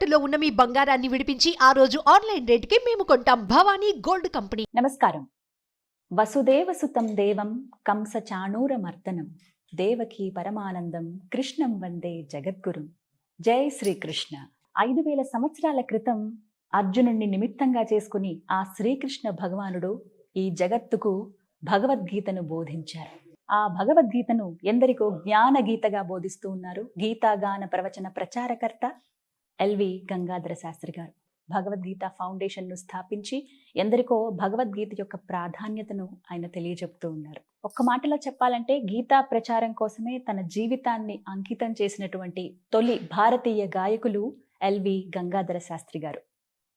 తాకట్టులో ఉన్న మీ బంగారాన్ని విడిపించి ఆ రోజు ఆన్లైన్ రేటుకి మేము కొంటాం. Bhavani gold company. నమస్కారం. వసుదేవసుతం దేవం కంస చాణూరమర్దనం దేవకీ పరమానందం కృష్ణం వందే జగద్గురుం. జై శ్రీకృష్ణ. 5000 సంవత్సరాల క్రితం అర్జునుడిని నిమిత్తంగా చేసుకుని ఆ శ్రీకృష్ణ భగవానుడు ఈ జగత్తుకు భగవద్గీతను బోధించారు. ఆ భగవద్గీతను ఎందరికో జ్ఞాన గీతగా బోధిస్తూ ఉన్నారు గీతాగాన ప్రవచన ప్రచారకర్త ఎల్వి గంగాధర శాస్త్రి గారు. భగవద్గీత ఫౌండేషన్ను స్థాపించి ఎందరికో భగవద్గీత యొక్క ప్రాధాన్యతను ఆయన తెలియజెప్తూ ఉన్నారు. ఒక్క మాటలో చెప్పాలంటే గీతా ప్రచారం కోసమే తన జీవితాన్ని అంకితం చేసినటువంటి తొలి భారతీయ గాయకులు ఎల్వి గంగాధర శాస్త్రి గారు.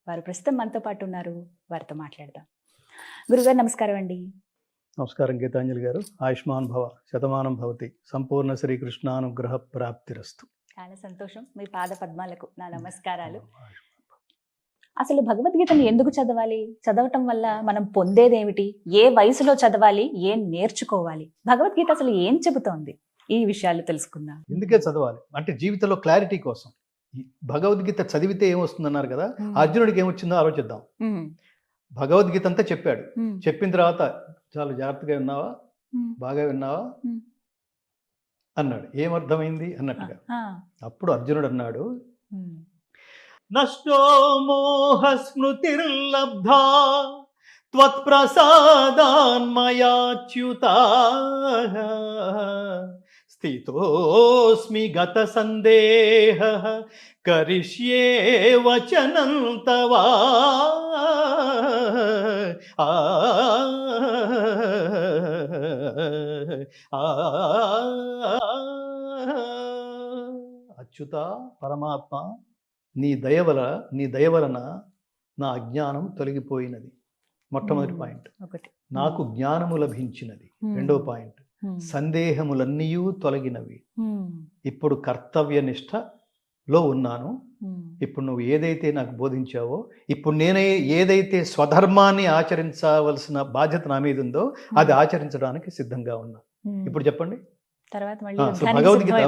వారు ప్రస్తుతం మనతో పాటు ఉన్నారు. వారితో మాట్లాడదాం. గురుగారు నమస్కారం అండి. నమస్కారం గీతాంజలి గారు. ఆయుష్మాన్ భవ, శతమానం భవతి, సంపూర్ణ శ్రీకృష్ణానుగ్రహ ప్రాప్తిరస్తు. చాలా సంతోషం. మీ పాద పద్మాలకు నా నమస్కారాలు. అసలు భగవద్గీతను ఎందుకు చదవాలి? చదవటం వల్ల మనం పొందేది ఏమిటి? ఏ వయసులో చదవాలి? ఏం నేర్చుకోవాలి? భగవద్గీత అసలు ఏం చెబుతోంది? ఈ విషయాలు తెలుసుకుందాం. ఎందుకే చదవాలి అంటే జీవితంలో క్లారిటీ కోసం. భగవద్గీత చదివితే ఏమొస్తుందన్నారు కదా, అర్జునుడికి ఏమొచ్చిందో ఆలోచిద్దాం. భగవద్గీత అంతా చెప్పాడు. చెప్పిన తర్వాత చాలా జాగ్రత్తగా విన్నావా, బాగా విన్నావా అన్నాడు. ఏమర్థమైంది అన్నట్టుగా. అప్పుడు అర్జునుడు అన్నాడు, నష్టో మోహ స్మృతిర్లబ్ధా త్వత్ప్రసాదాన్మయాచ్యుతా స్థితోస్మి గత సందేహ కరిష్యే వచనం తవా. అచ్యుత పరమాత్మ, నీ దయ వలన నా అజ్ఞానం తొలగిపోయినది. మొట్టమొదటి పాయింట్. నాకు జ్ఞానము లభించినది. రెండో పాయింట్, సందేహములన్నీ తొలగినవి. ఇప్పుడు కర్తవ్య నిష్టలో ఉన్నాను. ఇప్పుడు నువ్వు ఏదైతే నాకు బోధించావో, ఇప్పుడు నేనే ఏదైతే స్వధర్మాన్ని ఆచరించవలసిన బాధ్యత నా మీద ఉందో అది ఆచరించడానికి సిద్ధంగా ఉన్నా. ఇప్పుడు చెప్పండి. భగవద్గీత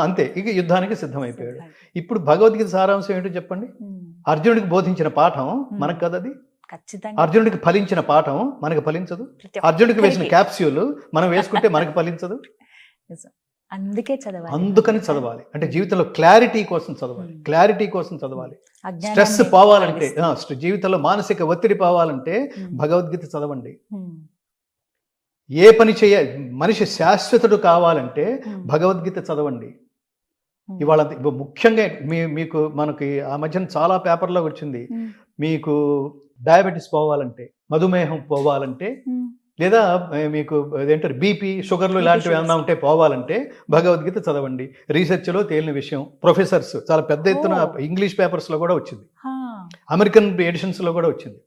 అంతే, ఇక యుద్ధానికి సిద్ధమైపోయాడు. ఇప్పుడు భగవద్గీత సారాంశం ఏంటో చెప్పండి. అర్జునుడికి బోధించిన పాఠం మనకు కదా, అది అర్జునుడికి ఫలించిన పాఠం మనకు ఫలించదు. అర్జునుడికి వేసిన క్యాప్స్యూల్ మనం వేసుకుంటే మనకు ఫలించదు. అందుకని చదవాలి. అంటే జీవితంలో క్లారిటీ కోసం చదవాలి. క్లారిటీ కోసం చదవాలి. స్ట్రెస్ పోవాలంటే, జీవితంలో మానసిక ఒత్తిడి పోవాలంటే భగవద్గీత చదవండి. ఏ పని మనిషి శాశ్వతుడు కావాలంటే భగవద్గీత చదవండి. ఇవాళ ముఖ్యంగా మీకు మనకి ఆ మధ్యన చాలా పేపర్లో వచ్చింది, మీకు డయాబెటీస్ పోవాలంటే, మధుమేహం పోవాలంటే, లేదా మీకు అదేంటారు బీపీ, షుగర్లు ఇలాంటివి ఏమన్నా ఉంటే పోవాలంటే భగవద్గీత చదవండి. రీసెర్చ్లో తేలిన విషయం. ప్రొఫెసర్స్ చాలా పెద్ద ఎత్తున ఇంగ్లీష్ పేపర్స్లో కూడా వచ్చింది, అమెరికన్ ఎడిషన్స్లో కూడా వచ్చింది.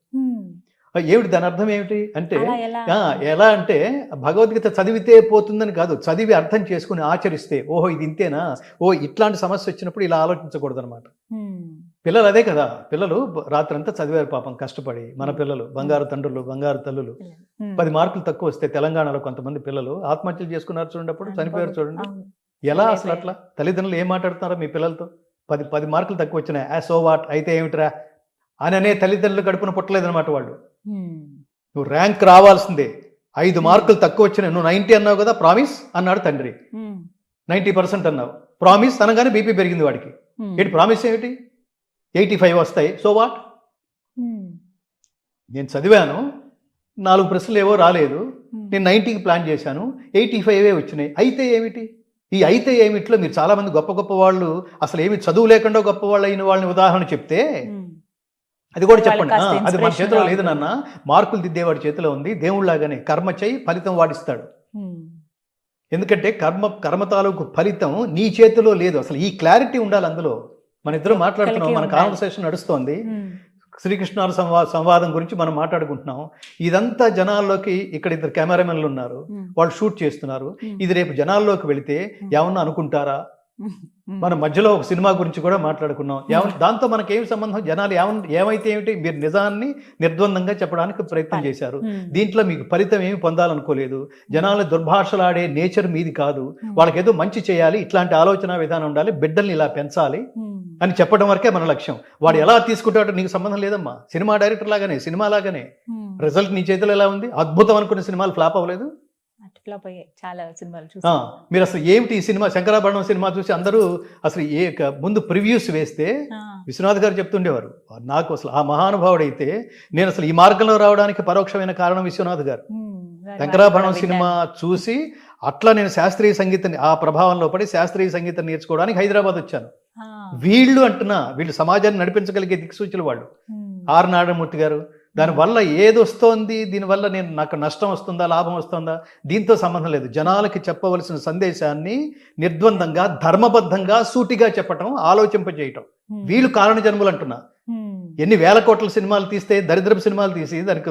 ఏమిటి దాని అర్థం ఏమిటి అంటే, ఎలా అంటే భగవద్గీత చదివితే పోతుందని కాదు, చదివి అర్థం చేసుకుని ఆచరిస్తే, ఓహో ఇది ఇంతేనా, ఓ ఇట్లాంటి సమస్య వచ్చినప్పుడు ఇలా ఆలోచించకూడదు అనమాట. పిల్లలు అదే కదా, పిల్లలు రాత్రంతా చదివారు పాపం కష్టపడి. మన పిల్లలు బంగారు తండ్రులు, బంగారు తల్లులు. 10 మార్కులు తక్కువ వస్తే తెలంగాణలో కొంతమంది పిల్లలు ఆత్మహత్యలు చేసుకున్నారు చూడండి, అప్పుడు చనిపోయారు చూడండి. ఎలా అసలు అట్లా తల్లిదండ్రులు ఏం మాట్లాడుతున్నారో మీ పిల్లలతో? 10 మార్కులు తక్కువ వచ్చినాయి, సో వాట్ అయితే ఏమిట్రా అని అనే తల్లిదండ్రులు కడుపున పుట్టలేదన్నమాట వాళ్ళు. నువ్వు ర్యాంక్ రావాల్సిందే, 5 మార్కులు తక్కువ వచ్చినాయి, నువ్వు 90 అన్నావు కదా, ప్రామిస్ అన్నాడు తండ్రి. 90% అన్నావు, ప్రామిస్ అనగానే బీపీ పెరిగింది వాడికి. ఏంటి ప్రామిస్ ఏమిటి? 85 వస్తాయి, సో వాట్? నేను చదివాను, 4 ప్రశ్నలు ఏవో రాలేదు, నేను 90కి ప్లాన్ చేశాను, 85 వచ్చినాయి, అయితే ఏమిటి? ఈ అయితే ఏమిట్లో మీరు చాలా మంది గొప్ప గొప్ప వాళ్ళు, అసలు ఏమి చదువు లేకుండా గొప్ప వాళ్ళు అయిన వాళ్ళని ఉదాహరణ చెప్తే అది కూడా చెప్పండి. అది మన చేతిలో లేదు నాన్న, మార్కులు దిద్దేవాడి చేతిలో ఉంది. దేవుళ్ళలాగానే కర్మ చేయి, ఫలితం వాడిస్తాడు. ఎందుకంటే కర్మ తాలూకు ఫలితం నీ చేతిలో లేదు. అసలు ఈ క్లారిటీ ఉండాలి అందులో. మన ఇద్దరు మాట్లాడుతున్నాం, మన కాన్వర్సేషన్ నడుస్తోంది, శ్రీకృష్ణాల సంవాదం గురించి మనం మాట్లాడుకుంటున్నాం. ఇదంతా జనాల్లోకి, ఇక్కడ 2 కెమెరామెన్లు ఉన్నారు, వాళ్ళు షూట్ చేస్తున్నారు. ఇది రేపు జనాల్లోకి వెళితే ఏమన్నా అనుకుంటారా? మన మధ్యలో ఒక సినిమా గురించి కూడా మాట్లాడుకున్నాం. దాంతో మనకేం సంబంధం? జనాలు ఏమైతే ఏమిటి, మీరు నిజాన్ని నిర్ద్వందంగా చెప్పడానికి ప్రయత్నం చేశారు. దీంట్లో మీకు ఫలితం ఏమి పొందాలనుకోలేదు. జనాలు దుర్భాషలాడే నేచర్ మీది కాదు. వాళ్ళకి ఏదో మంచి చేయాలి, ఇట్లాంటి ఆలోచన విధానం ఉండాలి, బిడ్డల్ని ఇలా పెంచాలి అని చెప్పడం వరకే మన లక్ష్యం. వాడు ఎలా తీసుకుంటాడో నీకు సంబంధం లేదమ్మా. సినిమా డైరెక్టర్ లాగానే, సినిమా లాగానే రిజల్ట్ నీ చేతిలో ఎలా ఉంది? అద్భుతం అనుకున్న సినిమాలు ఫ్లాప్ అవ్వలేదు. చాలా సినిమాలు మీరు అసలు ఏమిటి ఈ సినిమా, శంకరాభరణం సినిమా చూసి అందరూ అసలు ముందు ప్రివ్యూస్ వేస్తే విశ్వనాథ్ గారు చెప్తుండేవారు, నాకు అసలు ఆ మహానుభావుడైతే నేను అసలు ఈ మార్గంలో రావడానికి పరోక్షమైన కారణం విశ్వనాథ్ గారు. శంకరాభరణం సినిమా చూసి అట్లా నేను శాస్త్రీయ సంగీతం, ఆ ప్రభావంలో పడి శాస్త్రీయ సంగీతం నేర్చుకోవడానికి హైదరాబాద్ వచ్చాను. వీళ్ళు సమాజాన్ని నడిపించగలిగే దిక్సూచులు వాళ్ళు. ఆర్ నారాయణమూర్తి గారు. దానివల్ల ఏది వస్తోంది, దీనివల్ల నాకు నష్టం వస్తుందా, లాభం వస్తుందా, దీంతో సంబంధం లేదు. జనాలకి చెప్పవలసిన సందేశాన్ని నిర్ద్వందంగా, ధర్మబద్ధంగా, సూటిగా చెప్పటం, ఆలోచింపజేయటం. వీళ్ళు కారణ జన్మలు అంటున్నా. ఎన్ని వేల కోట్ల సినిమాలు తీస్తే, దరిద్రపు సినిమాలు తీసి దానికి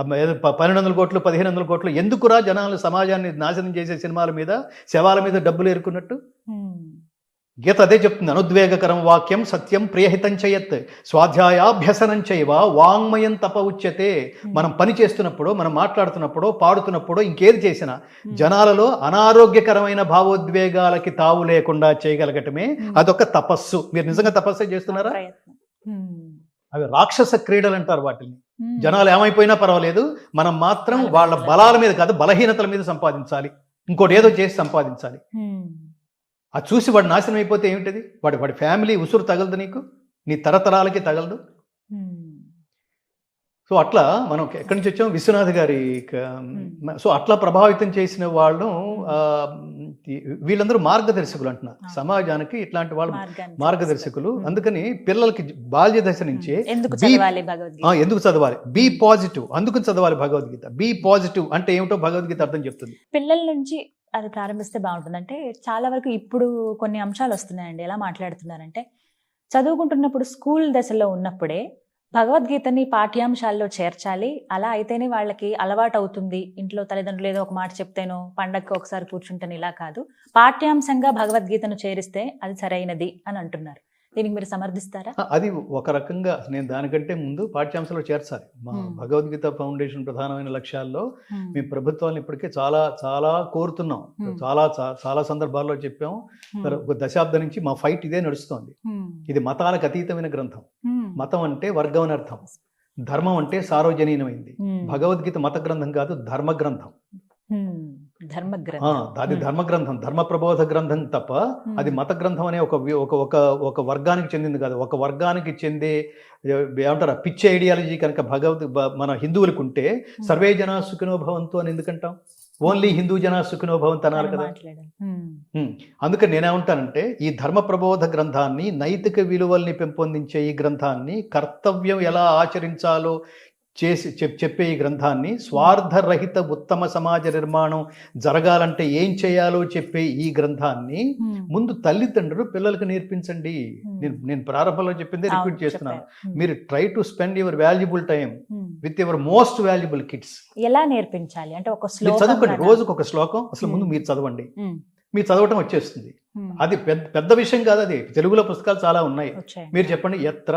1200 కోట్లు 1500 కోట్లు ఎందుకురా జనాలు సమాజాన్ని నాశనం చేసే సినిమాల మీద, శవాల మీద డబ్బులు ఏరుకున్నట్టు? గీత అదే చెప్తుంది. అనుద్వేగకరం వాక్యం సత్యం ప్రియహితం చేయత్ స్వాధ్యాయాభ్యసనం చేయవ వాంగ్మయం తప ఉచ్యతే. మనం పని చేస్తున్నప్పుడు, మనం మాట్లాడుతున్నప్పుడు, పాడుతున్నప్పుడు, ఇంకేది చేసినా జనాలలో అనారోగ్యకరమైన భావోద్వేగాలకి తావు లేకుండా చేయగలగటమే అదొక తపస్సు. మీరు నిజంగా తపస్సు చేస్తున్నారా? అవి రాక్షస క్రీడలు అంటారు వాటిని. జనాలు ఏమైపోయినా పర్వాలేదు, మనం మాత్రం వాళ్ళ బలాల మీద కాదు, బలహీనతల మీద సంపాదించాలి. ఇంకోటి ఏదో చేసి సంపాదించాలి. అది చూసి వాడు నాశనం అయిపోతే ఏమిటది? వాడి ఫ్యామిలీ ఉసురు తగలదు, నీకు నీ తరతరాలకి తగలదు. సో అట్లా మనం ఎక్కడి నుంచి వచ్చాం? విశ్వనాథ్ గారి. సో అట్లా ప్రభావితం చేసిన వాళ్ళు వీళ్ళందరూ మార్గదర్శకులు అంటున్నా. సమాజానికి ఇట్లాంటి వాళ్ళు మార్గదర్శకులు. అందుకని పిల్లలకి బాల్య దశ నుంచే ఎందుకు చదవాలి, బీ పాజిటివ్, అందుకు చదవాలి భగవద్గీత. బీ పాజిటివ్ అంటే ఏమిటో భగవద్గీత అర్థం చెప్తుంది. పిల్లల నుంచి అది ప్రారంభిస్తే బాగుంటుంది. అంటే చాలా వరకు ఇప్పుడు కొన్ని అంశాలు వస్తున్నాయండి. ఎలా మాట్లాడుతున్నారంటే, చదువుకుంటున్నప్పుడు స్కూల్ దశలో ఉన్నప్పుడే భగవద్గీతని పాఠ్యాంశాల్లో చేర్చాలి, అలా అయితేనే వాళ్ళకి అలవాటు అవుతుంది. ఇంట్లో తల్లిదండ్రులు ఏదో ఒక మాట చెప్తేనో, పండగకి ఒకసారి కూర్చుంటేనే, ఇలా కాదు, పాఠ్యాంశంగా భగవద్గీతను చేరిస్తే అది సరైనది అని అంటున్నారు. దీనికి మీరు సమర్థిస్తారా? అది ఒక రకంగా నేను దానికంటే ముందు పాఠ్యాంశాలు చేర్చాలి. మా భగవద్గీత ఫౌండేషన్ ప్రధానమైన లక్ష్యాల్లో మేము ప్రభుత్వాన్ని ఇప్పటికే చాలా చాలా కోరుతున్నాం. చాలా సందర్భాల్లో చెప్పాం. ఒక దశాబ్దం నుంచి మా ఫైట్ ఇదే నడుస్తోంది. ఇది మతాలకు అతీతమైన గ్రంథం. మతం అంటే వర్గం అని అర్థం, ధర్మం అంటే సార్వజనీనమైంది. భగవద్గీత మత గ్రంథం కాదు, ధర్మ గ్రంథం. అది ధర్మ గ్రంథం, ధర్మ ప్రబోధ గ్రంథం తప్ప అది మత గ్రంథం అనే ఒక వర్గానికి చెందింది కాదు. ఒక వర్గానికి చెందే ఏమంటారా పిచ్చి ఐడియాలజీ కనుక మన హిందువులకు ఉంటే సర్వే జనా సుఖినో భవంతు అని ఎందుకంటాం? ఓన్లీ హిందూ జనా సుఖినో భవంతు అన్నారు కదా. అందుకని నేనేమంటానంటే, ఈ ధర్మ ప్రబోధ గ్రంథాన్ని, నైతిక విలువల్ని పెంపొందించే ఈ గ్రంథాన్ని, కర్తవ్యం ఎలా ఆచరించాలో చెప్పే ఈ గ్రంథాన్ని, స్వార్థరహిత ఉత్తమ సమాజ నిర్మాణం జరగాలంటే ఏం చేయాలో చెప్పే ఈ గ్రంథాన్ని ముందు తల్లిదండ్రులు పిల్లలకు నేర్పించండి. నేను ప్రారంభంలో చెప్పిందే రిపీట్ చేస్తున్నాను. మీరు try to spend your valuable time with your most valuable kids. ఎలా నేర్పించాలి అంటే, ఒక చదువుకోండి, రోజుకు ఒక శ్లోకం అసలు ముందు మీరు చదవండి. మీరు చదవటం వచ్చేస్తుంది. అది పెద్ద విషయం కాదు. అది తెలుగులో పుస్తకాలు చాలా ఉన్నాయి. మీరు చెప్పండి. యత్ర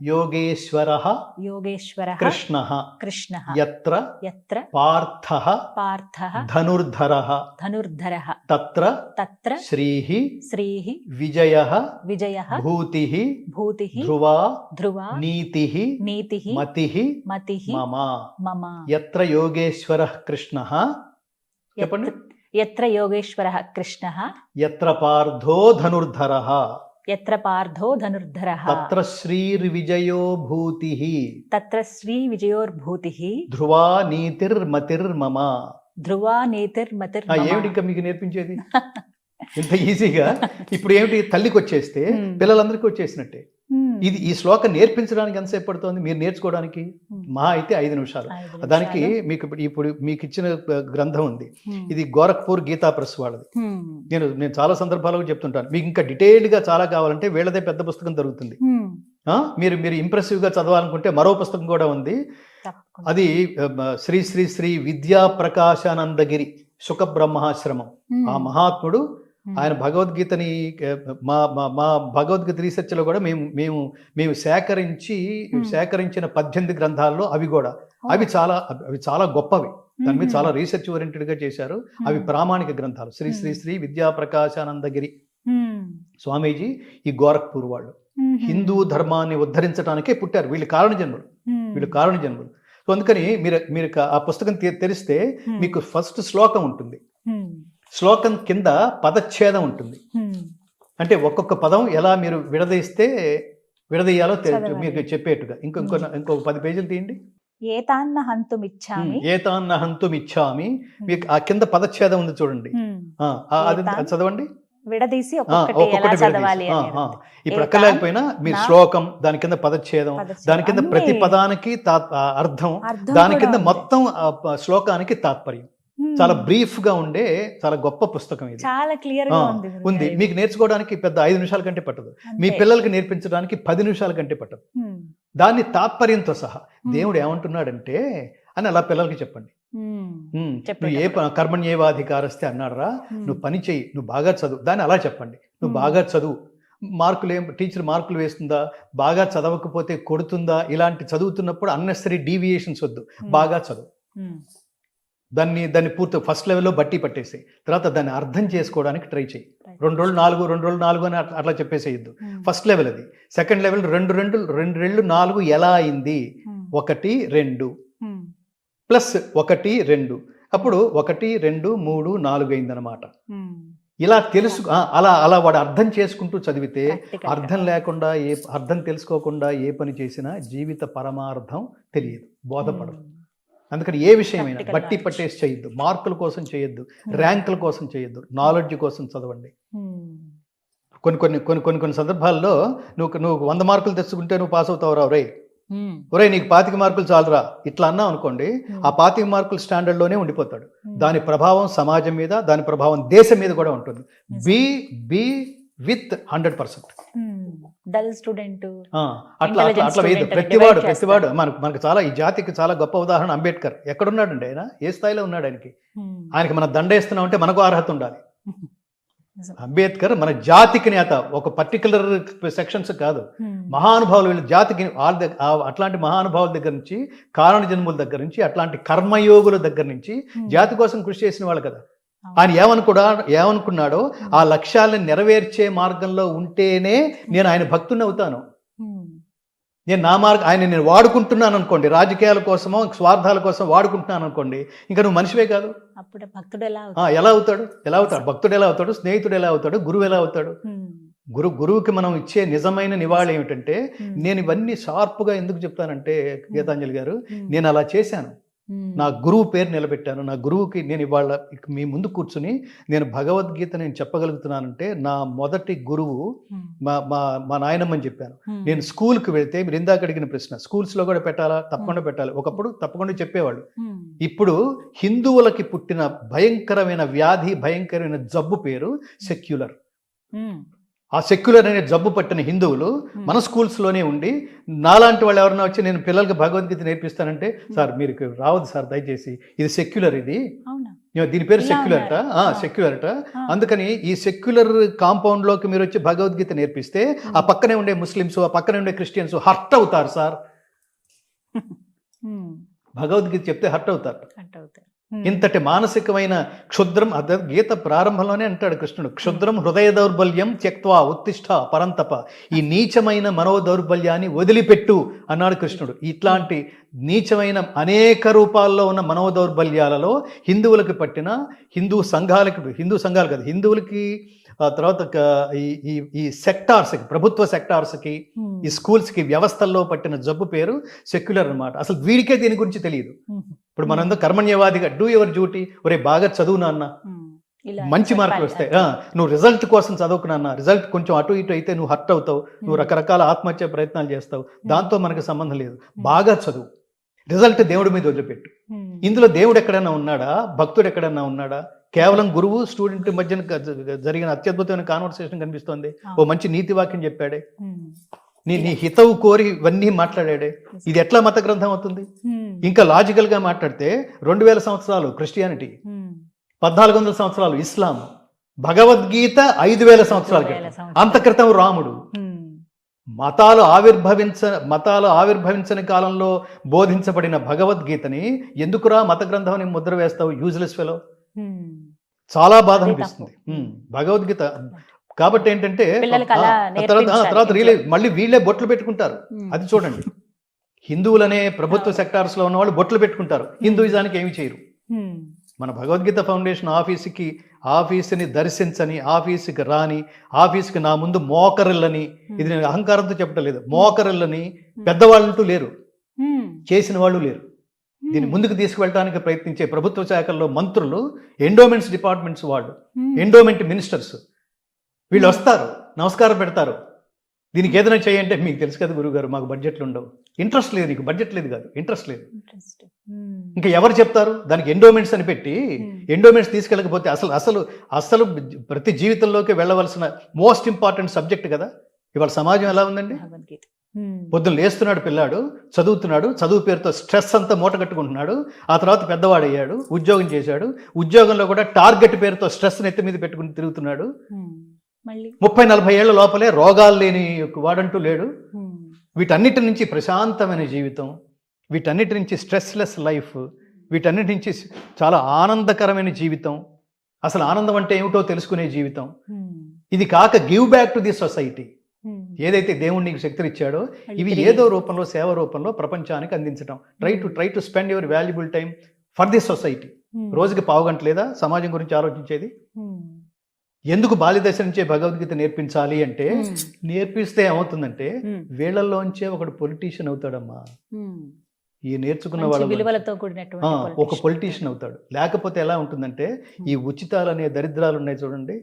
యోగేశ్వరః కృష్ణః యత్ర పార్థః ధనుర్ధరః తత్ర శ్రీః విజయః భూతిః ధ్రువా నీతిః మతిః మమ. యత్ర యోగేశ్వరః కృష్ణః, చెప్పండి. యత్ర యోగేశ్వరః కృష్ణః యత్ర పార్థో ధనుర్ధరః తత్ర శ్రీర్విజయో భూతిః ధ్రువా నీతిర్మతిర్మమ. ఏమిటి ఇంకా మీకు నేర్పించేది? ఇంత ఈజీగా. ఇప్పుడు ఏమిటి, తల్లికి వచ్చేస్తే పిల్లలందరికీ వచ్చేసినట్టే. ఈ శ్లోకం నేర్పించడానికి ఎంతసేపు పడుతుంది? మీరు నేర్చుకోవడానికి మహా అయితే 5 నిమిషాలు. దానికి ఇప్పుడు మీకు ఇచ్చిన గ్రంథం ఉంది, ఇది గోరఖ్పూర్ గీతా ప్రెస్ వాళ్ళది. నేను చాలా సందర్భాల్లో చెప్తుంటాను. మీకు ఇంకా డీటెయిల్డ్ గా చాలా కావాలంటే వీళ్ళదే పెద్ద పుస్తకం దొరుకుతుంది. మీరు ఇంప్రెసివ్ గా చదవాలనుకుంటే మరో పుస్తకం కూడా ఉంది. అది శ్రీ శ్రీ శ్రీ విద్యా ప్రకాశానందగిరి సుఖ బ్రహ్మాశ్రమం. ఆ మహాత్ముడు ఆయన భగవద్గీతని మా మా మా భగవద్గీత రీసెర్చ్లో కూడా మేము సేకరించిన 18 గ్రంథాల్లో అవి కూడా అవి చాలా గొప్పవి. దాని మీద చాలా రీసెర్చ్ ఓరియంటెడ్గా చేశారు. అవి ప్రామాణిక గ్రంథాలు. శ్రీ శ్రీ శ్రీ విద్యా ప్రకాశానందగిరి స్వామీజీ ఈ గోరఖ్పూర్ వాళ్ళు హిందూ ధర్మాన్ని ఉద్ధరించడానికే పుట్టారు. వీళ్ళు కారణ జన్మలు. సో అందుకని మీరు ఆ పుస్తకం తెరిస్తే మీకు ఫస్ట్ శ్లోకం ఉంటుంది. శ్లోకం కింద పదచ్ఛేదం ఉంటుంది. అంటే ఒక్కొక్క పదం ఎలా మీరు విడదీయాలో మీకు చెప్పేట్టుగా. ఇంకొక 10 పేజీలు తీయండి. ఏతాన్న హంతుమిచ్చామి. మీకు ఆ కింద పదచ్ఛేదం ఉంది చూడండి. అది చదవండి. విడదీసి ఇప్పుడు అక్కర్లేకపోయినా మీరు శ్లోకం, దాని కింద పదచ్ఛేదం, దాని కింద ప్రతి పదానికి అర్థం, దాని కింద మొత్తం శ్లోకానికి తాత్పర్యం. చాలా బ్రీఫ్ గా ఉండే చాలా గొప్ప పుస్తకం ఇది. చాలా క్లియర్ గా ఉంది. మీకు నేర్చుకోవడానికి పెద్ద 5 నిమిషాల కంటే పట్టదు. మీ పిల్లలకి నేర్పించడానికి 10 నిమిషాల కంటే పట్టదు. దాన్ని తాత్పర్యంతో సహా దేవుడు ఏమంటున్నాడంటే అని అలా పిల్లలకి చెప్పండి. నువ్వు ఏ కర్మణ్యేవాధికారస్తే అన్నాడరా, నువ్వు పని చెయ్యి, నువ్వు బాగా చదువు, దాన్ని అలా చెప్పండి. నువ్వు బాగా చదువు, టీచర్ మార్కులు వేస్తుందా, బాగా చదవకపోతే కొడుతుందా, ఇలాంటి చదువుతున్నప్పుడు అన్నెసరీ డీవియేషన్స్ వద్దు, బాగా చదువు. దాన్ని పూర్తి ఫస్ట్ లెవెల్లో బట్టి పట్టేసి తర్వాత దాన్ని అర్థం చేసుకోవడానికి ట్రై చేయి. 2 రోజులు 4 అని అట్లా చెప్పేసేయద్దు. ఫస్ట్ లెవెల్ అది. సెకండ్ లెవెల్ 2 4 ఎలా అయింది, 1 2 ప్లస్ 1 2 అప్పుడు 1 2 3 4 అయిందనమాట. ఇలా అలా వాడు అర్థం చేసుకుంటూ చదివితే అర్థం లేకుండా అర్థం తెలుసుకోకుండా ఏ పని చేసినా జీవిత పరమార్థం తెలియదు, బోధపడదు. అందుకని ఏ విషయమైనా బట్టి పట్టేసి చేయొద్దు, మార్కుల కోసం చేయొద్దు, ర్యాంకుల కోసం చేయొద్దు, నాలెడ్జ్ కోసం చదవండి. కొన్ని సందర్భాల్లో నువ్వు 100 మార్కులు తెచ్చుకుంటే నువ్వు పాస్ అవుతావురా, ఒరే నీకు 25 మార్కులు చాలురా ఇట్లా అన్నావు అనుకోండి, ఆ 25 మార్కుల స్టాండర్డ్లోనే ఉండిపోతాడు. దాని ప్రభావం సమాజం మీద, దాని ప్రభావం దేశం మీద కూడా ఉంటుంది. Be with 100%. డల్ స్టూడెంట్ అట్లా వేయదు. ప్రతివాడు మనకు చాలా, ఈ జాతికి చాలా గొప్ప ఉదాహరణ అంబేద్కర్. ఎక్కడున్నాడండి ఆయన, ఏ స్థాయిలో ఉన్నాడు? ఆయనకి మనం దండేస్తున్నాం అంటే మనకు అర్హత ఉండాలి. అంబేద్కర్ మన జాతికి నేత, ఒక పర్టికులర్ సెక్షన్స్ కాదు, మహానుభావులు. వీళ్ళ జాతికి అట్లాంటి మహానుభావుల దగ్గర నుంచి, కారణ జన్ముల దగ్గర నుంచి, అట్లాంటి కర్మయోగుల దగ్గర నుంచి జాతి కోసం కృషి చేసిన వాళ్ళు కదా. ఆయన ఏమనుకున్నాడో ఆ లక్ష్యాలను నెరవేర్చే మార్గంలో ఉంటేనే నేను ఆయన భక్తుని అవుతాను. నేను ఆయన వాడుకుంటున్నాను అనుకోండి, రాజకీయాల కోసమో స్వార్థాల కోసం వాడుకుంటున్నాను అనుకోండి, ఇంకా నువ్వు మనిషివే కాదు. అప్పుడు భక్తుడు ఎలా అవుతాడు? భక్తుడు ఎలా అవుతాడు? స్నేహితుడు ఎలా అవుతాడు? గురువు ఎలా అవుతాడు? గురువుకి మనం ఇచ్చే నిజమైన నివాళి ఏమిటంటే, నేను ఇవన్నీ షార్ప్గా ఎందుకు చెప్తానంటే గీతాంజలి గారు, నేను అలా చేశాను. నా గురువు పేరు నిలబెట్టాను. నా గురువుకి నేను ఇవాళ మీ ముందు కూర్చుని నేను భగవద్గీత నేను చెప్పగలుగుతున్నానంటే నా మొదటి గురువు మా నాయనమ్మని చెప్పాను. నేను స్కూల్కి వెళ్తే మీరు ఇందాక అడిగిన ప్రశ్న, స్కూల్స్లో కూడా పెట్టాలా? తప్పకుండా పెట్టాలి. ఒకప్పుడు తప్పకుండా చెప్పేవాళ్ళు. ఇప్పుడు హిందువులకి పుట్టిన భయంకరమైన వ్యాధి, భయంకరమైన జబ్బు పేరు సెక్యులర్. ఆ సెక్యులర్ అనే జబ్బు పట్టిన హిందువులు మన స్కూల్స్లోనే ఉండి, నాలాంటి వాళ్ళు ఎవరైనా వచ్చి నేను పిల్లలకి భగవద్గీత నేర్పిస్తానంటే, సార్ మీరు రావద్దు సార్ దయచేసి, ఇది సెక్యులర్, దీని పేరు సెక్యులర్ట. అందుకని ఈ సెక్యులర్ కాంపౌండ్లోకి మీరు వచ్చి భగవద్గీత నేర్పిస్తే ఆ పక్కనే ఉండే ముస్లిమ్స్, ఆ పక్కనే ఉండే క్రిస్టియన్స్ హర్ట్ అవుతారు సార్. భగవద్గీత చెప్తే హర్ట్ అవుతారు. ఇంతటి మానసికమైన క్షుద్రం, గీత ప్రారంభంలోనే అంటాడు కృష్ణుడు, క్షుద్రం హృదయ దౌర్బల్యం త్యక్త్వా ఉత్తిష్ట పరంతప. ఈ నీచమైన మనో దౌర్బల్యాన్ని వదిలిపెట్టు అన్నాడు కృష్ణుడు. ఇట్లాంటి నీచమైన అనేక రూపాల్లో ఉన్న మనో దౌర్బల్యాలలో హిందువులకు పట్టిన, హిందూ సంఘాలు కదా, హిందువులకి తర్వాత ఈ సెక్టార్స్కి, ప్రభుత్వ సెక్టార్స్కి, ఈ స్కూల్స్కి, వ్యవస్థల్లో పట్టిన జబ్బు పేరు సెక్యులర్ అన్నమాట. అసలు వీడికే దీని గురించి తెలియదు. ఇప్పుడు మనందరూ కర్మణ్యవాదిగా డూ యువర్ డ్యూటీ, ఒరే బాగా చదువు నాన్న, మంచి మార్కులు వస్తాయి, నువ్వు రిజల్ట్ కోసం చదువుకున్నా, రిజల్ట్ కొంచెం అటు ఇటు అయితే నువ్వు హర్ట్ అవుతావు, నువ్వు రకరకాల ఆత్మహత్య ప్రయత్నాలు చేస్తావు, దాంతో మనకు సంబంధం లేదు. బాగా చదువు, రిజల్ట్ దేవుడి మీద వదిలిపెట్టు. ఇందులో దేవుడు ఎక్కడైనా ఉన్నాడా? భక్తుడు ఎక్కడైనా ఉన్నాడా? కేవలం గురువు స్టూడెంట్ మధ్యన జరిగిన అత్యద్భుతమైన కాన్వర్సేషన్ కనిపిస్తోంది. ఓ మంచి నీతి వాక్యం చెప్పాడే, నీ హితవు కోరి ఇవన్నీ మాట్లాడాడే. ఇది ఎట్లా మత గ్రంథం అవుతుంది? ఇంకా లాజికల్ గా మాట్లాడితే 2000 సంవత్సరాలు క్రిస్టియానిటీ, 1400 సంవత్సరాలు ఇస్లాం, భగవద్గీత 5,000 సంవత్సరాల క్రితం. అంత క్రితం రాముడు. మతాలు ఆవిర్భవించని కాలంలో బోధించబడిన భగవద్గీతని ఎందుకురా మత గ్రంథం అని ముద్ర వేస్తావు? Useless fellow. చాలా బాధ అనిపిస్తుంది. భగవద్గీత కాబట్టి ఏంటంటే తర్వాత రియలైజ్ మళ్ళీ వీళ్ళే బొట్లు పెట్టుకుంటారు. అది చూడండి, హిందువులనే ప్రభుత్వ సెక్టార్స్ లో ఉన్న వాళ్ళు బొట్లు పెట్టుకుంటారు, హిందూయిజానికి ఏమి చేయరు. మన భగవద్గీత ఫౌండేషన్ ఆఫీసుని దర్శించని, ఆఫీసుకి రాని, ఆఫీసుకి నా ముందు మోకరిల్లని, ఇది నేను అహంకారంతో చెప్పడం లేదు, మోకరిల్లని పెద్దవాళ్ళంటూ లేరు, చేసిన వాళ్ళు లేరు. దీన్ని ముందుకు తీసుకువెళ్ళడానికి ప్రయత్నించే ప్రభుత్వ శాఖల్లో మంత్రులు, ఎండోమెంట్స్ డిపార్ట్మెంట్స్ వాళ్ళు, ఎండోమెంట్ మినిస్టర్స్ వీళ్ళు వస్తారు, నమస్కారం పెడతారు. దీనికి ఏదైనా చేయంటే మీకు తెలుసు కదా గురుగారు, మాకు బడ్జెట్లు ఉండవు. ఇంట్రెస్ట్ లేదు, నీకు బడ్జెట్ లేదు కాదు, ఇంట్రెస్ట్ లేదు. ఇంకా ఎవరు చెప్తారు? దానికి ఎండోమెంట్స్ అని పెట్టి ఎండోమెంట్స్ తీసుకెళ్ళకపోతే అసలు ప్రతి జీవితంలోకి వెళ్ళవలసిన మోస్ట్ ఇంపార్టెంట్ సబ్జెక్ట్ కదా. ఇవాళ సమాజం ఎలా ఉందండి? పొద్దున్న లేస్తున్నాడు పిల్లాడు, చదువుతున్నాడు, చదువు పేరుతో స్ట్రెస్ అంతా మూట కట్టుకుంటున్నాడు. ఆ తర్వాత పెద్దవాడయ్యాడు, ఉద్యోగం చేశాడు, ఉద్యోగంలో కూడా టార్గెట్ పేరుతో స్ట్రెస్ నెత్తి మీద పెట్టుకుని తిరుగుతున్నాడు. 30-40 ఏళ్ల లోపలే రోగాలు లేని వాడంటూ లేడు. వీటన్నిటి నుంచి ప్రశాంతమైన జీవితం, వీటన్నిటి నుంచి స్ట్రెస్లెస్ లైఫ్, వీటన్నిటి నుంచి చాలా ఆనందకరమైన జీవితం, అసలు ఆనందం అంటే ఏమిటో తెలుసుకునే జీవితం. ఇది కాక give back to the society. ఏదైతే దేవుడు నీకు శక్తులు ఇచ్చాడో ఇవి ఏదో రూపంలో, సేవ రూపంలో ప్రపంచానికి అందించడం. Try to spend your valuable time for the society. రోజుకి 1/2 గంట లేదా సమాజం గురించి ఆలోచించేది. ఎందుకు బాల్యదశ నుంచే భగవద్గీత నేర్పించాలి అంటే, నేర్పిస్తే ఏమవుతుందంటే వీళ్ళల్లోంచే ఒకడు పొలిటీషియన్ అవుతాడమ్మా. ఈ నేర్చుకున్న వాళ్ళతో ఒక పొలిటీషియన్ అవుతాడు. లేకపోతే ఎలా ఉంటుందంటే, ఈ ఉచితాలు అనే దరిద్రాలు ఉన్నాయి చూడండి,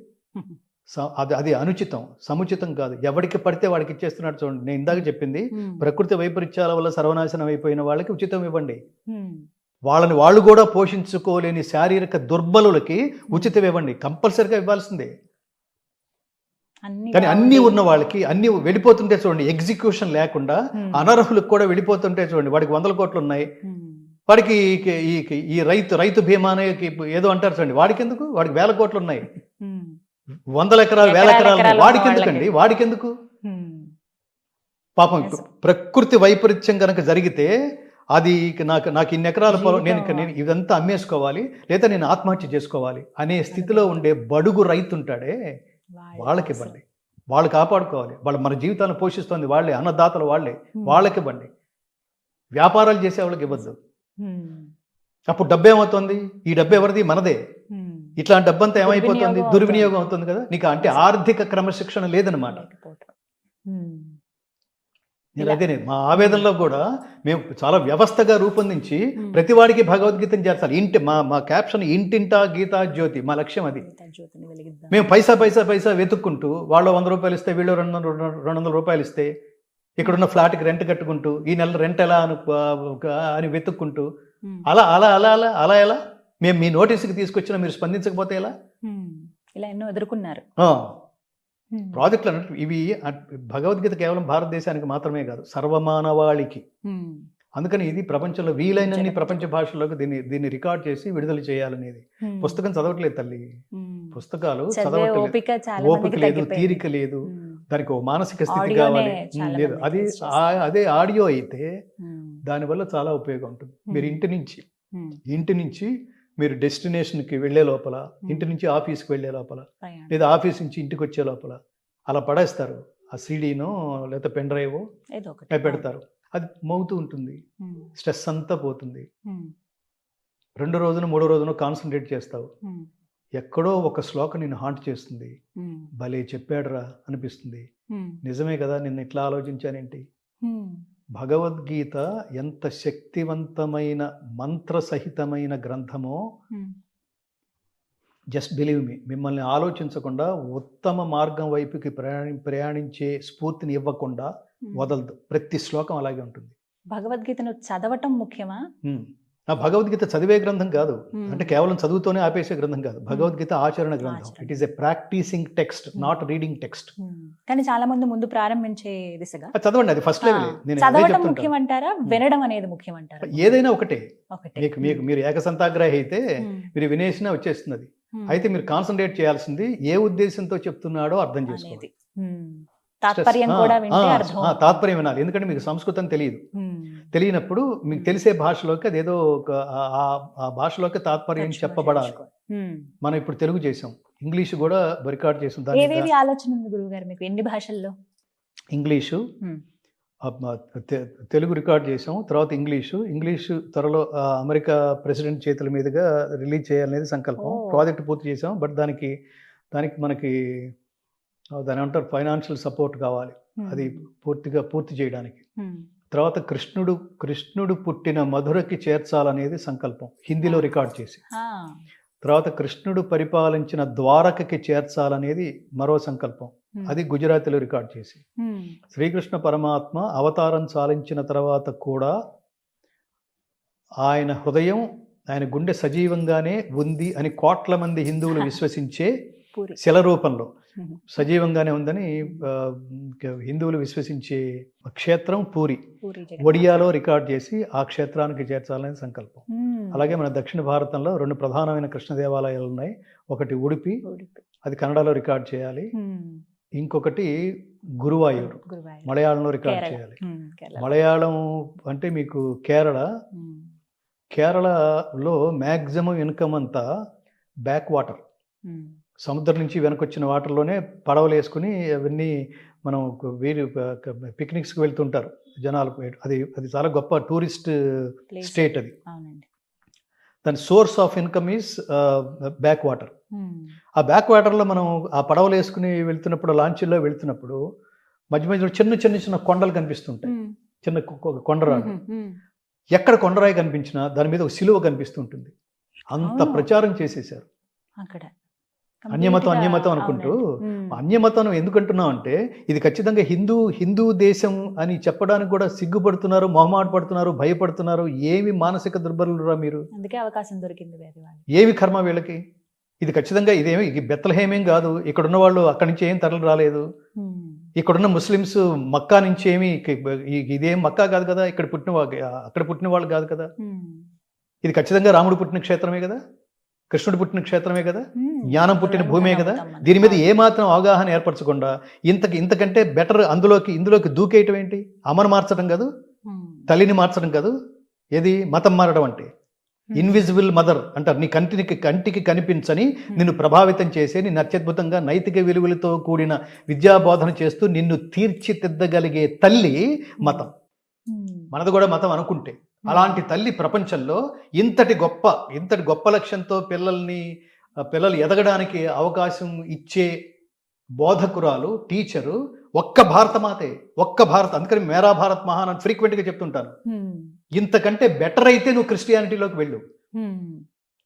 అది అనుచితం, సముచితం కాదు. ఎవరికి పడితే వాడికి ఇచ్చేస్తున్నాడు చూడండి. నేను ఇందాక చెప్పింది, ప్రకృతి వైపరీత్యాల వల్ల సర్వనాశనం అయిపోయిన వాళ్ళకి ఉచితం ఇవ్వండి. వాళ్ళు కూడా పోషించుకోలేని శారీరక దుర్బలులకి ఉచితం ఇవ్వండి, కంపల్సరిగా ఇవ్వాల్సిందే. కానీ అన్నీ ఉన్న వాళ్ళకి అన్నీ వెళ్ళిపోతుంటే చూడండి, ఎగ్జిక్యూషన్ లేకుండా అనర్హులకు కూడా వెళ్ళిపోతుంటే చూడండి. వాడికి 100 కోట్లు ఉన్నాయి, వాడికి ఈ రైతు బీమానే ఏదో అంటారు చూడండి, వాడికి ఎందుకు? వాడికి 1000 కోట్లు ఉన్నాయి, 100 ఎకరాలు 1000 ఎకరాలు, వాడికి ఎందుకండి? వాడికి ఎందుకు? పాపం ప్రకృతి వైపరీత్యం కనుక జరిగితే అది నాకు ఇన్ని ఎకరాల పొలం, నేను ఇదంతా అమ్మేసుకోవాలి లేదా నేను ఆత్మహత్య చేసుకోవాలి అనే స్థితిలో ఉండే బడుగు రైతు ఉంటాడే, వాళ్ళకి ఇవ్వండి. వాళ్ళు కాపాడుకోవాలి, వాళ్ళు మన జీవితాన్ని పోషిస్తుంది వాళ్ళే, అన్నదాతలు వాళ్ళే, వాళ్ళకి ఇవ్వండి. వ్యాపారాలు చేసే వాళ్ళకి ఇవ్వద్దు. అప్పుడు డబ్బు ఏమవుతుంది? ఈ డబ్బు ఎవరిది? మనదే. ఇట్లాంటి డబ్బంతా ఏమైపోతుంది? దుర్వినియోగం అవుతుంది కదా. నీకు అంటే ఆర్థిక క్రమశిక్షణ లేదనమాట. అదే మా ఆవేదనలో కూడా మేము చాలా వ్యవస్థగా రూపొందించి ప్రతివాడికి భగవద్గీతను చేర్చాలి. మా క్యాప్షన్ ఇంటింటా గీతా జ్యోతి, మా లక్ష్యం అది. మేము పైసా వెతుక్కుంటూ, వాళ్ళు 100 రూపాయలు ఇస్తే, వీళ్ళు 200 రూపాయలు ఇస్తే, ఇక్కడున్న ఫ్లాట్కి రెంట్ కట్టుకుంటూ, ఈ నెల రెంట్ ఎలా అని వెతుక్కుంటూ, అలా ఎలా మేము మీ నోటీసుకి తీసుకొచ్చినా మీరు స్పందించకపోతే ఎలా? ఇలా ఎన్నో ఎదుర్కొన్నారు ప్రాజెక్టులు అన్నట్టు. ఇవి భగవద్గీత కేవలం భారతదేశానికి మాత్రమే కాదు, సర్వమానవాళికి. అందుకని ఇది ప్రపంచంలో వీలైనన్ని ప్రపంచ భాషల్లోకి దీన్ని రికార్డ్ చేసి విడుదల చేయాలనేది. పుస్తకం చదవట్లేదు తల్లి, పుస్తకాలు చదవట్లేదు, ఓపిక లేదు, తీరిక లేదు, దానికి ఓ మానసిక స్థితి కావాలి, లేదు. అదే ఆడియో అయితే దానివల్ల చాలా ఉపయోగం ఉంటుంది. మీరు ఇంటి నుంచి మీరు డెస్టినేషన్కి వెళ్ళే లోపల, ఇంటి నుంచి ఆఫీస్కి వెళ్ళే లోపల, లేదా ఆఫీస్ నుంచి ఇంటికి వచ్చే లోపల అలా పడేస్తారు. ఆ సీడీనో లేదా పెన్ డ్రైవ్ పెడతారు, అది మోగుతూ ఉంటుంది, స్ట్రెస్ అంతా పోతుంది. 2 రోజులు 3 రోజులు కాన్సన్ట్రేట్ చేస్తావు, ఎక్కడో ఒక శ్లోకం నిన్ను హాంట్ చేస్తుంది. భలే చెప్పాడురా అనిపిస్తుంది. నిజమే కదా, నిన్ను ఇట్లా ఆలోచించానేంటి. భగవద్గీత ఎంత శక్తివంతమైన మంత్రసహితమైన గ్రంథమో, జస్ట్ బిలీవ్ మీ, మిమ్మల్ని ఆలోచించకుండా ఉత్తమ మార్గం వైపుకి ప్రయాణించే స్ఫూర్తిని ఇవ్వకుండా వదలదు. ప్రతి శ్లోకం అలాగే ఉంటుంది. భగవద్గీతను చదవటం ముఖ్యమా? ఆ భగవద్గీత చదివే గ్రంథం కాదు, అంటే కేవలం చదువుతూనే ఆపేసే గ్రంథం కాదు. భగవద్గీత ఆచరణ గ్రంథం. It is a practising text, not reading text. కానీ చాలా మంది ముందు ప్రారంభించే దిశగా చదవండి, అది ఫస్ట్ లెవెల్. చదవడం ముఖ్యమంటారా, వినడం అనేది ముఖ్యమంటారా? ఏదైనా ఒకటే. మీకు మీరు ఏకసంతాగ్రహి అయితే మీరు వినేసినా వచ్చేస్తుంది. అది అయితే మీరు కాన్సన్ట్రేట్ చేయాల్సింది ఏ ఉద్దేశంతో చెప్తున్నాడో అర్థం చేసుకోవాలి. తాత్పర్యం కూడా వింటే అర్థం. తాత్పర్యం వినాలి, ఎందుకంటే మీకు సంస్కృతం తెలియదు. తెలియనప్పుడు మీకు తెలిసే భాషలోకి అదేదో ఆ భాషలోకి తాత్పర్యం చెప్పబడాలి. మనం ఇప్పుడు తెలుగు చేసాం, ఇంగ్లీష్ కూడా రికార్డ్ చేసాం. ఏవేవి ఆలోచన ఉంది గురువు గారు మీకు ఎన్ని భాషల్లో? ఇంగ్లీషు, తెలుగు రికార్డ్ చేసాం, తర్వాత ఇంగ్లీషు త్వరలో అమెరికా ప్రెసిడెంట్ చేతుల మీదుగా రిలీజ్ చేయాలనేది సంకల్పం. ప్రాజెక్ట్ పూర్తి చేసాం, బట్ దానికి మనకి దాని అంటారు ఫైనాన్షియల్ సపోర్ట్ కావాలి, అది పూర్తి చేయడానికి. తర్వాత కృష్ణుడు పుట్టిన మధురకి చేర్చాలనేది సంకల్పం, హిందీలో రికార్డ్ చేసి. తర్వాత కృష్ణుడు పరిపాలించిన ద్వారకకి చేర్చాలనేది మరో సంకల్పం, అది గుజరాతీలో రికార్డ్ చేసి. శ్రీకృష్ణ పరమాత్మ అవతారం చాలించిన తర్వాత కూడా ఆయన హృదయం, ఆయన గుండె సజీవంగానే ఉంది అని కోట్ల మంది హిందువులు విశ్వసించే శిల రూపంలో సజీవంగానే ఉందని హిందువులు విశ్వసించే క్షేత్రం పూరి, ఒడియాలో రికార్డ్ చేసి ఆ క్షేత్రానికి చేర్చాలనే సంకల్పం. అలాగే మన దక్షిణ భారతంలో 2 ప్రధానమైన కృష్ణ దేవాలయాలు ఉన్నాయి. ఒకటి ఉడిపి, అది కన్నడలో రికార్డ్ చేయాలి. ఇంకొకటి గురువాయూరు, మలయాళంలో రికార్డ్ చేయాలి. మలయాళం అంటే మీకు కేరళలో మ్యాక్సిమం ఇన్కమ్ అంతా బ్యాక్ వాటర్, సముద్రం నుంచి వెనకొచ్చిన వాటర్లోనే పడవలు వేసుకుని అవన్నీ మనం పిక్నిక్స్కి వెళ్తుంటారు జనాలు. అది చాలా గొప్ప టూరిస్ట్ స్టేట్. అది దాని source of income is back water. ఆ బ్యాక్ వాటర్లో మనం ఆ పడవలు వేసుకుని వెళ్తున్నప్పుడు, లాంచీల్లో వెళ్తున్నప్పుడు మధ్య మధ్యలో చిన్న కొండలు కనిపిస్తుంటాయి, చిన్న కొండరాడు. ఎక్కడ కొండరాయి కనిపించినా దాని మీద ఒక సిలువ కనిపిస్తుంటుంది. అంత ప్రచారం చేసేసారు అక్కడ. అన్యమతం అనుకుంటూ. అన్యమతం ఎందుకంటున్నాం అంటే ఇది ఖచ్చితంగా హిందూ దేశం అని చెప్పడానికి కూడా సిగ్గుపడుతున్నారు, మొహమాట పడుతున్నారు, భయపడుతున్నారు. ఏమి మానసిక దుర్బలురా మీరు, అందుకే అవకాశం దొరికింది. ఏమి కర్మ వీళ్ళకి. ఇది ఖచ్చితంగా ఇదేమి బెత్లహేమేం కాదు. ఇక్కడున్న వాళ్ళు అక్కడి నుంచి ఏం తరలి రాలేదు. ఇక్కడున్న ముస్లిమ్స్ మక్కా నుంచి ఏమి, ఇదేం మక్కా కాదు కదా, అక్కడ పుట్టిన వాళ్ళు కాదు కదా. ఇది ఖచ్చితంగా రాముడు పుట్టిన క్షేత్రమే కదా, కృష్ణుడు పుట్టిన క్షేత్రమే కదా, జ్ఞానం పుట్టిన భూమే కదా. దీని మీద ఏమాత్రం అవగాహన ఏర్పరచకుండా ఇంతకంటే బెటర్ ఇందులోకి దూకేయటం ఏంటి? అమ్మను మార్చడం కాదు, తల్లిని మార్చడం కాదు, ఏది మతం మారడం అంటే. ఇన్విజిబుల్ మదర్ అంటారు. నీ కంటికి కనిపించని నిన్ను ప్రభావితం చేసే, నిన్ను అత్యద్భుతంగా నైతిక విలువలతో కూడిన విద్యాబోధన చేస్తూ నిన్ను తీర్చిదిద్దగలిగే తల్లి మతం. మనది కూడా మతం అనుకుంటే. అలాంటి తల్లి ప్రపంచంలో ఇంతటి గొప్ప లక్ష్యంతో పిల్లలు ఎదగడానికి అవకాశం ఇచ్చే బోధకురాలు, టీచరు ఒక్క భారతమాతే, అందుకని మేరా భారత్ మహాన్ అని ఫ్రీక్వెంట్గా చెప్తుంటాను. ఇంతకంటే బెటర్ అయితే నువ్వు క్రిస్టియానిటీలోకి వెళ్ళు,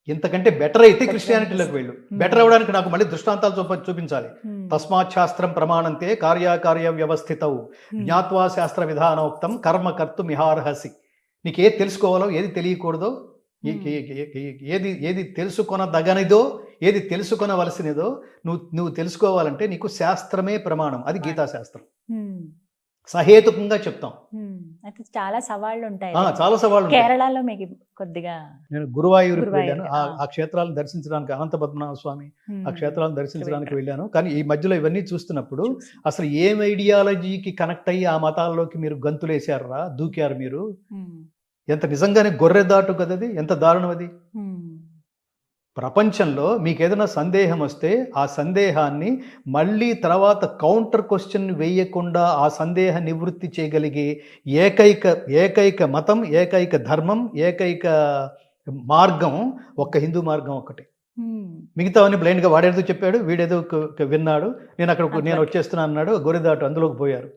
ఇంతకంటే బెటర్ అయితే క్రిస్టియానిటీలోకి వెళ్ళు. బెటర్ అవ్వడానికి నాకు మళ్ళీ దృష్టాంతాలు చూపించాలి. తస్మాత్ శాస్త్రం ప్రమాణంతే కార్యకార్య వ్యవస్థితవు జ్ఞాత్వా శాస్త్ర విధానోక్తం కర్మ కర్తుమిహార్హసి. నీకు ఏది తెలుసుకోవాలో, ఏది తెలియకూడదో, ఏది తెలుసుకొనదగనిదో, ఏది తెలుసుకొనవలసినదో నువ్వు తెలుసుకోవాలంటే నీకు శాస్త్రమే ప్రమాణం. అది గీతాశాస్త్రం. సహేతుకంగా చెప్తాం. అయితే చాలా సవాళ్ళు ఉంటాయి. చాలా సవాళ్ళు. కేరళలో మీకు కొద్దిగా, నేను గురువాయూరుకి వెళ్ళాను. ఆ క్షేత్రాలను దర్శించడానికి, అనంత పద్మనాభ స్వామి ఆ క్షేత్రాలను దర్శించడానికి వెళ్ళాను. కానీ ఈ మధ్యలో ఇవన్నీ చూస్తున్నప్పుడు అసలు ఏం ఐడియాలజీకి కనెక్ట్ అయ్యి ఆ మతాల్లోకి మీరు గంతులేశారా, దూకారు మీరు. ఎంత నిజంగానే గొర్రెదాటు కదది, ఎంత దారుణం అది. ప్రపంచంలో మీకు ఏదైనా సందేహం వస్తే ఆ సందేహాన్ని మళ్ళీ తర్వాత కౌంటర్ క్వశ్చన్ వేయకుండా ఆ సందేహ నివృత్తి చేయగలిగే ఏకైక మతం, ఏకైక ధర్మం, ఏకైక మార్గం ఒక్క హిందూ మార్గం ఒక్కటి. మిగతావన్నీ బ్లైండ్గా వాడేదో చెప్పాడు, వీడేదో విన్నాడు, నేను వచ్చేస్తున్నా అన్నాడు, గొర్రెదాటు అందులోకి పోయారు.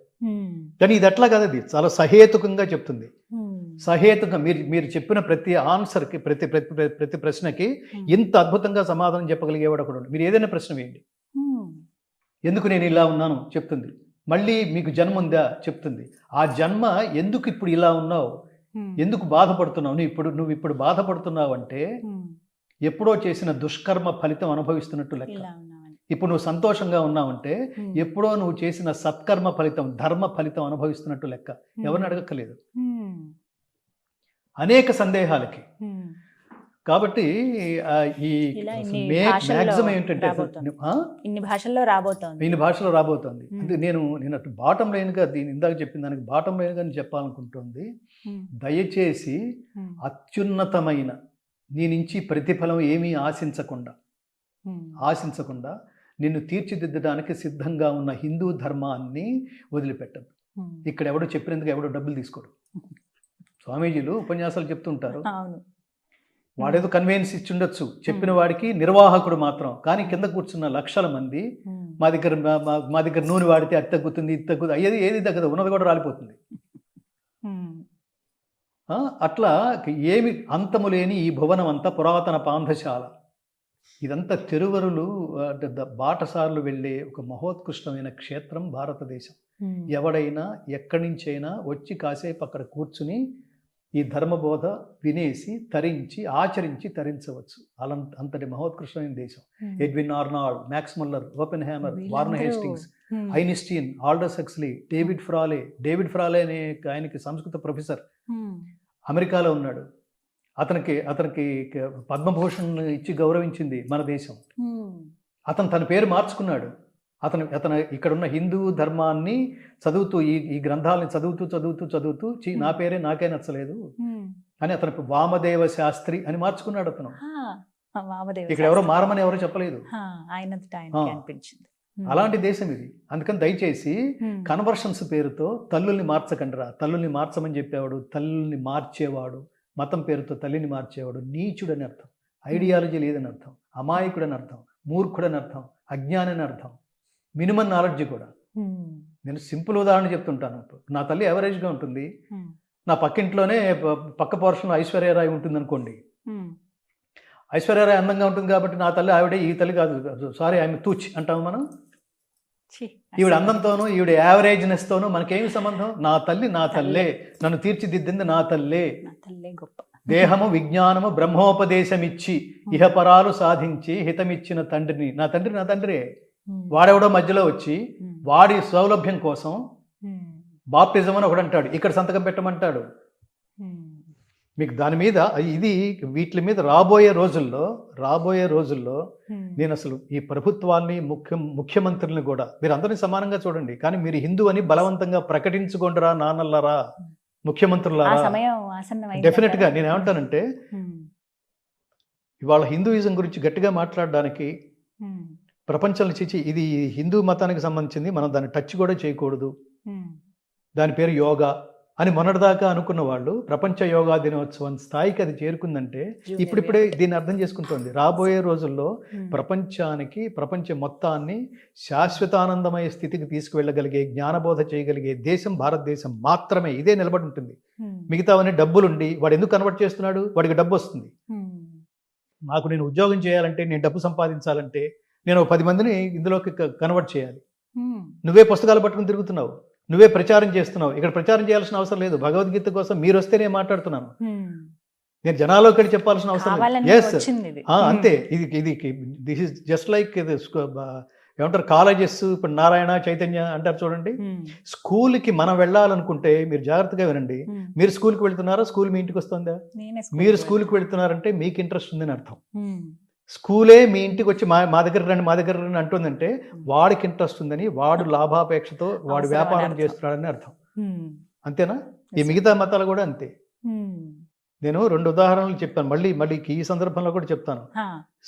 కానీ ఇది అట్లా కాదు, అది చాలా సహేతుకంగా చెప్తుంది. సహేతుకంగా మీరు చెప్పిన ప్రతి ఆన్సర్కి, ప్రతి ప్రశ్నకి ఇంత అద్భుతంగా సమాధానం చెప్పగలిగేవాడు ఒకడు. మీరు ఏదైనా ప్రశ్న వేయండి, ఎందుకు నేను ఇలా ఉన్నాను చెప్తుంది. మళ్ళీ మీకు జన్మ ఉందా చెప్తుంది. ఆ జన్మ ఎందుకు ఇప్పుడు ఇలా ఉన్నావు, ఎందుకు బాధపడుతున్నావు, నువ్వు ఇప్పుడు బాధపడుతున్నావు అంటే ఎప్పుడో చేసిన దుష్కర్మ ఫలితం అనుభవిస్తున్నట్టు లెక్క. ఇప్పుడు నువ్వు సంతోషంగా ఉన్నావంటే ఎప్పుడో నువ్వు చేసిన సత్కర్మ ఫలితం, ధర్మ ఫలితం అనుభవిస్తున్నట్టు లెక్క. ఎవరిని అడగక్కర్లేదు. అనేక సందేహాలకి కాబట్టి ఈ ఇలా ఇన్ని భాషల్లో మ్యాక్సిమం ఏంటంటే రాబోతోంది. ఇన్ని భాషల్లో రాబోతోంది. ఇన్ని భాషలో రాబోతోంది. అంటే నేను అటు బాటం లైన్గా దీని ఇందాక చెప్పిన దానికి బాటం లైన్గా చెప్పాలనుకుంటుంది, దయచేసి అత్యున్నతమైన నీ నుంచి ప్రతిఫలం ఏమీ ఆశించకుండా నిన్ను తీర్చిదిద్దడానికి సిద్ధంగా ఉన్న హిందూ ధర్మాన్ని వదిలిపెట్టదు. ఇక్కడ ఎవడో చెప్పినందుకు ఎవడో డబ్బులు తీసుకోడు. స్వామీజీలు ఉపన్యాసాలు చెప్తుంటారు, వాడేదో కన్వీనియన్స్ ఇచ్చి ఉండొచ్చు, చెప్పిన వాడికి నిర్వాహకుడు మాత్రం. కానీ కింద కూర్చున్న లక్షల మంది మా దగ్గర నూనె వాడితే అది తగ్గుతుంది, ఇది తగ్గుతుంది, ఏది తగ్గదు, ఉన్నది కూడా రాలిపోతుంది. అట్లా ఏమి అంతము లేని ఈ భువనం అంతా పురాతన పాంధశాల. ఇదంతా తిరువరులు బాటసార్లు వెళ్ళే ఒక మహోత్కృష్టమైన క్షేత్రం భారతదేశం. ఎవడైనా ఎక్కడి నుంచైనా వచ్చి కాసేపు అక్కడ కూర్చుని ఈ ధర్మబోధ వినేసి తరించి ఆచరించి తరించవచ్చు. అంతటి మహోత్కృష్టమైన దేశం. Edwin Arnold, max Muller, open hammer, warn Hastings, Einstein, Aldous Huxley, David ఫ్రాలే అనే ఆయనకి సంస్కృత ప్రొఫెసర్, అమెరికాలో ఉన్నాడు. అతనికి పద్మభూషణ్ ఇచ్చి గౌరవించింది మన దేశం. అతను తన పేరు మార్చుకున్నాడు. అతను ఇక్కడున్న హిందూ ధర్మాన్ని చదువుతూ ఈ గ్రంథాలని చదువుతూ నా పేరే నాకే నచ్చలేదు అని అతను వామదేవ శాస్త్రి అని మార్చుకున్నాడు. అతను ఇక్కడ ఎవరో మారమని ఎవరో చెప్పలేదు. అలాంటి దేశం ఇది. అందుకని దయచేసి కన్వర్షన్స్ పేరుతో తల్లుల్ని మార్చకండిరా. తల్లుల్ని మార్చమని చెప్పేవాడు, తల్లుల్ని మార్చేవాడు, మతం పేరుతో తల్లిని మార్చేవాడు నీచుడని అర్థం. ఐడియాలజీ లేదని అర్థం, అమాయకుడని అర్థం, మూర్ఖుడని అర్థం, అజ్ఞానని అర్థం, మినిమం నాలెడ్జ్ కూడా. నేను సింపుల్ ఉదాహరణ చెప్తుంటాను. నా తల్లి యావరేజ్గా ఉంటుంది, నా పక్కింట్లోనే పక్క పోర్షన్లో ఐశ్వర్యరాయ్ ఉంటుంది అనుకోండి. ఐశ్వర్యరాయ్ అందంగా ఉంటుంది కాబట్టి నా తల్లి ఆవిడే, ఈ తల్లి కాదు, సారీ ఆమె తూచి అంటాము మనం. ఈవిడ అందంతోనూ ఈవిడ యావరేజ్నెస్తోనూ మనకేమి సంబంధం? నా తల్లే, నన్ను తీర్చిదిద్దింది నా తల్లే. గొప్ప దేహము విజ్ఞానము బ్రహ్మోపదేశమిచ్చి ఇహపరాలు సాధించి హితమిచ్చిన తండ్రిని. నా తండ్రే. వాడెవడో మధ్యలో వచ్చి వాడి సౌలభ్యం కోసం బాప్టిజం అని ఒకడు అంటాడు, ఇక్కడ సంతకం పెట్టమంటాడు. మీకు దాని మీద వీటి మీద రాబోయే రోజుల్లో నేను అసలు ఈ ప్రభుత్వాన్ని ముఖ్యమంత్రుల్ని కూడా మీరు అందరినీ సమానంగా చూడండి. కానీ మీరు హిందూ అని బలవంతంగా ప్రకటించుకోండిరా నాన్నలారా, ముఖ్యమంత్రులారా. డెఫినెట్ గా నేను ఏమంటానంటే, ఇవాళ హిందూయిజం గురించి గట్టిగా మాట్లాడడానికి ప్రపంచంలో ఇది హిందూ మతానికి సంబంధించింది, మనం దాన్ని టచ్ కూడా చేయకూడదు, దాని పేరు యోగా అని మొన్నటిదాకా అనుకున్న వాళ్ళు ప్రపంచ యోగా దినోత్సవం స్థాయికి అది చేరుకుందంటే ఇప్పుడిప్పుడే దీన్ని అర్థం చేసుకుంటోంది. రాబోయే రోజుల్లో ప్రపంచ మొత్తాన్ని శాశ్వతానందమయ స్థితికి తీసుకువెళ్ళగలిగే, జ్ఞానబోధ చేయగలిగే దేశం భారతదేశం మాత్రమే. ఇదే నిలబడి ఉంటుంది. మిగతావన్నీ డబ్బులుండి వాడు ఎందుకు కన్వర్ట్ చేస్తున్నాడు? వాడికి డబ్బు వస్తుంది. నేను ఉద్యోగం చేయాలంటే, నేను డబ్బు సంపాదించాలంటే నేను 10 మందిని ఇందులోకి కన్వర్ట్ చేయాలి. నువ్వే పుస్తకాలు పట్టుకుని తిరుగుతున్నావు, నువ్వే ప్రచారం చేస్తున్నావు. ఇక్కడ ప్రచారం చేయాల్సిన అవసరం లేదు. భగవద్గీత కోసం మీరు వస్తే నేను మాట్లాడుతున్నాను. నేను జనాల్లోకి వెళ్ళి చెప్పాల్సిన అవసరం లేదు. అంతే. దిస్ ఇస్ జస్ట్ లైక్ ఏమంటారు కాలేజెస్. ఇప్పుడు నారాయణ, చైతన్య అంటారు చూడండి. స్కూల్కి మనం వెళ్ళాలనుకుంటే మీరు జాగ్రత్తగా వినండి. మీరు స్కూల్కి వెళ్తున్నారా? స్కూల్ మీ ఇంటికి వస్తుందా? మీరు స్కూల్కి వెళ్తున్నారంటే మీకు ఇంట్రెస్ట్ ఉందని అర్థం. స్కూలే మీ ఇంటికి వచ్చి మా దగ్గర రండి అంటుందంటే వాడికి ఇంట్రెస్ట్ ఉందని, వాడు లాభాపేక్షతో వాడు వ్యాపారం చేస్తున్నాడని అర్థం. అంతేనా? ఈ మిగతా మతాలు కూడా అంతే. నేను 2 ఉదాహరణలు చెప్పాను, మళ్ళీ ఈ సందర్భంలో కూడా చెప్తాను.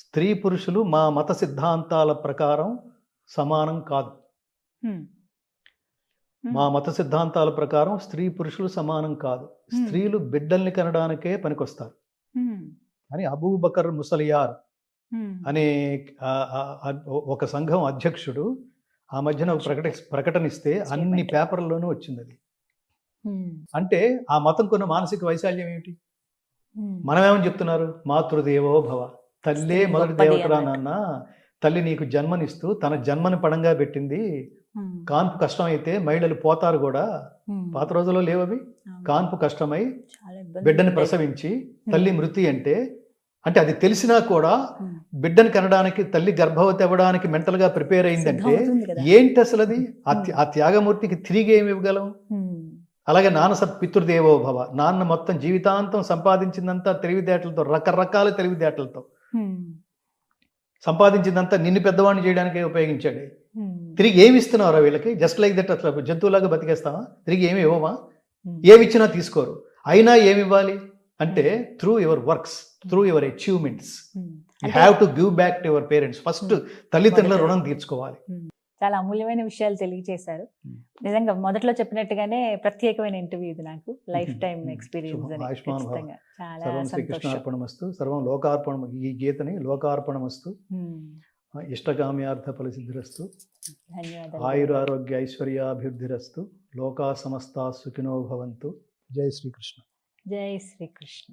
స్త్రీ పురుషులు మా మత సిద్ధాంతాల ప్రకారం సమానం కాదు. మా మత సిద్ధాంతాల ప్రకారం స్త్రీ పురుషులు సమానం కాదు. స్త్రీలు బిడ్డల్ని కనడానికే పనికొస్తారు అని అబూబకర్ ముసలియార్ అనే ఒక సంఘం అధ్యక్షుడు ఆ మధ్యన ప్రకటన ఇస్తే అన్ని పేపర్లలోనూ వచ్చింది. అది అంటే ఆ మతం కొన్న మానసిక వైశాల్యం ఏమిటి? మనమేమని చెప్తున్నారు? మాతృదేవో భవ, తల్లే మొదటి దేవతరా నాన్న. తల్లి నీకు జన్మనిస్తూ తన జన్మని పడంగా పెట్టింది. కాన్పు కష్టమైతే మహిళలు పోతారు కూడా. పాత రోజుల్లో లేవవి. కాన్పు కష్టమై బిడ్డని ప్రసవించి తల్లి మృతి అంటే అది తెలిసినా కూడా బిడ్డని కనడానికి, తల్లి గర్భవతి అవ్వడానికి మెంటల్గా ప్రిపేర్ అయిందంటే ఏంటి అసలు అది? ఆ త్యాగమూర్తికి తిరిగి ఏమి ఇవ్వగలం? అలాగే పితృదేవో భవ, నాన్న మొత్తం జీవితాంతం సంపాదించిందంతా తెలివితేటలతో, రకరకాల తెలివితేటలతో సంపాదించిందంతా నిన్ను పెద్దవాడిని చేయడానికే ఉపయోగించాడు. తిరిగి ఏమి ఇస్తున్నావురా వీళ్ళకి? జస్ట్ లైక్ దట్, అట్లా జంతువులాగా బతికేస్తావా? తిరిగి ఏమి ఇవ్వమా? ఏమి ఇచ్చినా తీసుకోరు. అయినా ఏమి ఇవ్వాలి అంటే through your works, through your achievements you have to give back to your parents. First తల్లిదండ్రుల రుణం తీర్చుకోవాలి. చాలా అమూల్యమైన విషయాలు తెలియజేశారు. నిజంగా మొదట్లో చెప్పినట్టుగానే ప్రత్యేకమైన ఇంటర్వ్యూ ఇది, నాకు లైఫ్ టైం ఎక్స్పీరియన్స్ అని. ఖచ్చితంగా చాలా సర్వం సంతోషం. శ్రీకృష్ణార్పణమస్తు, సర్వం లోకార్పణం. ఈ గీతని లోకార్పణమస్తు, ఇష్టకామ్యార్థ ఫలసిద్ధిరస్తు, ధన్యవాదాలు. ఆయురారోగ్య ఐశ్వర్యాభివృద్ధిరస్తు, లోకా సమస్తా సుఖినో భవంతు. జై శ్రీకృష్ణ. జై శ్రీకృష్ణ.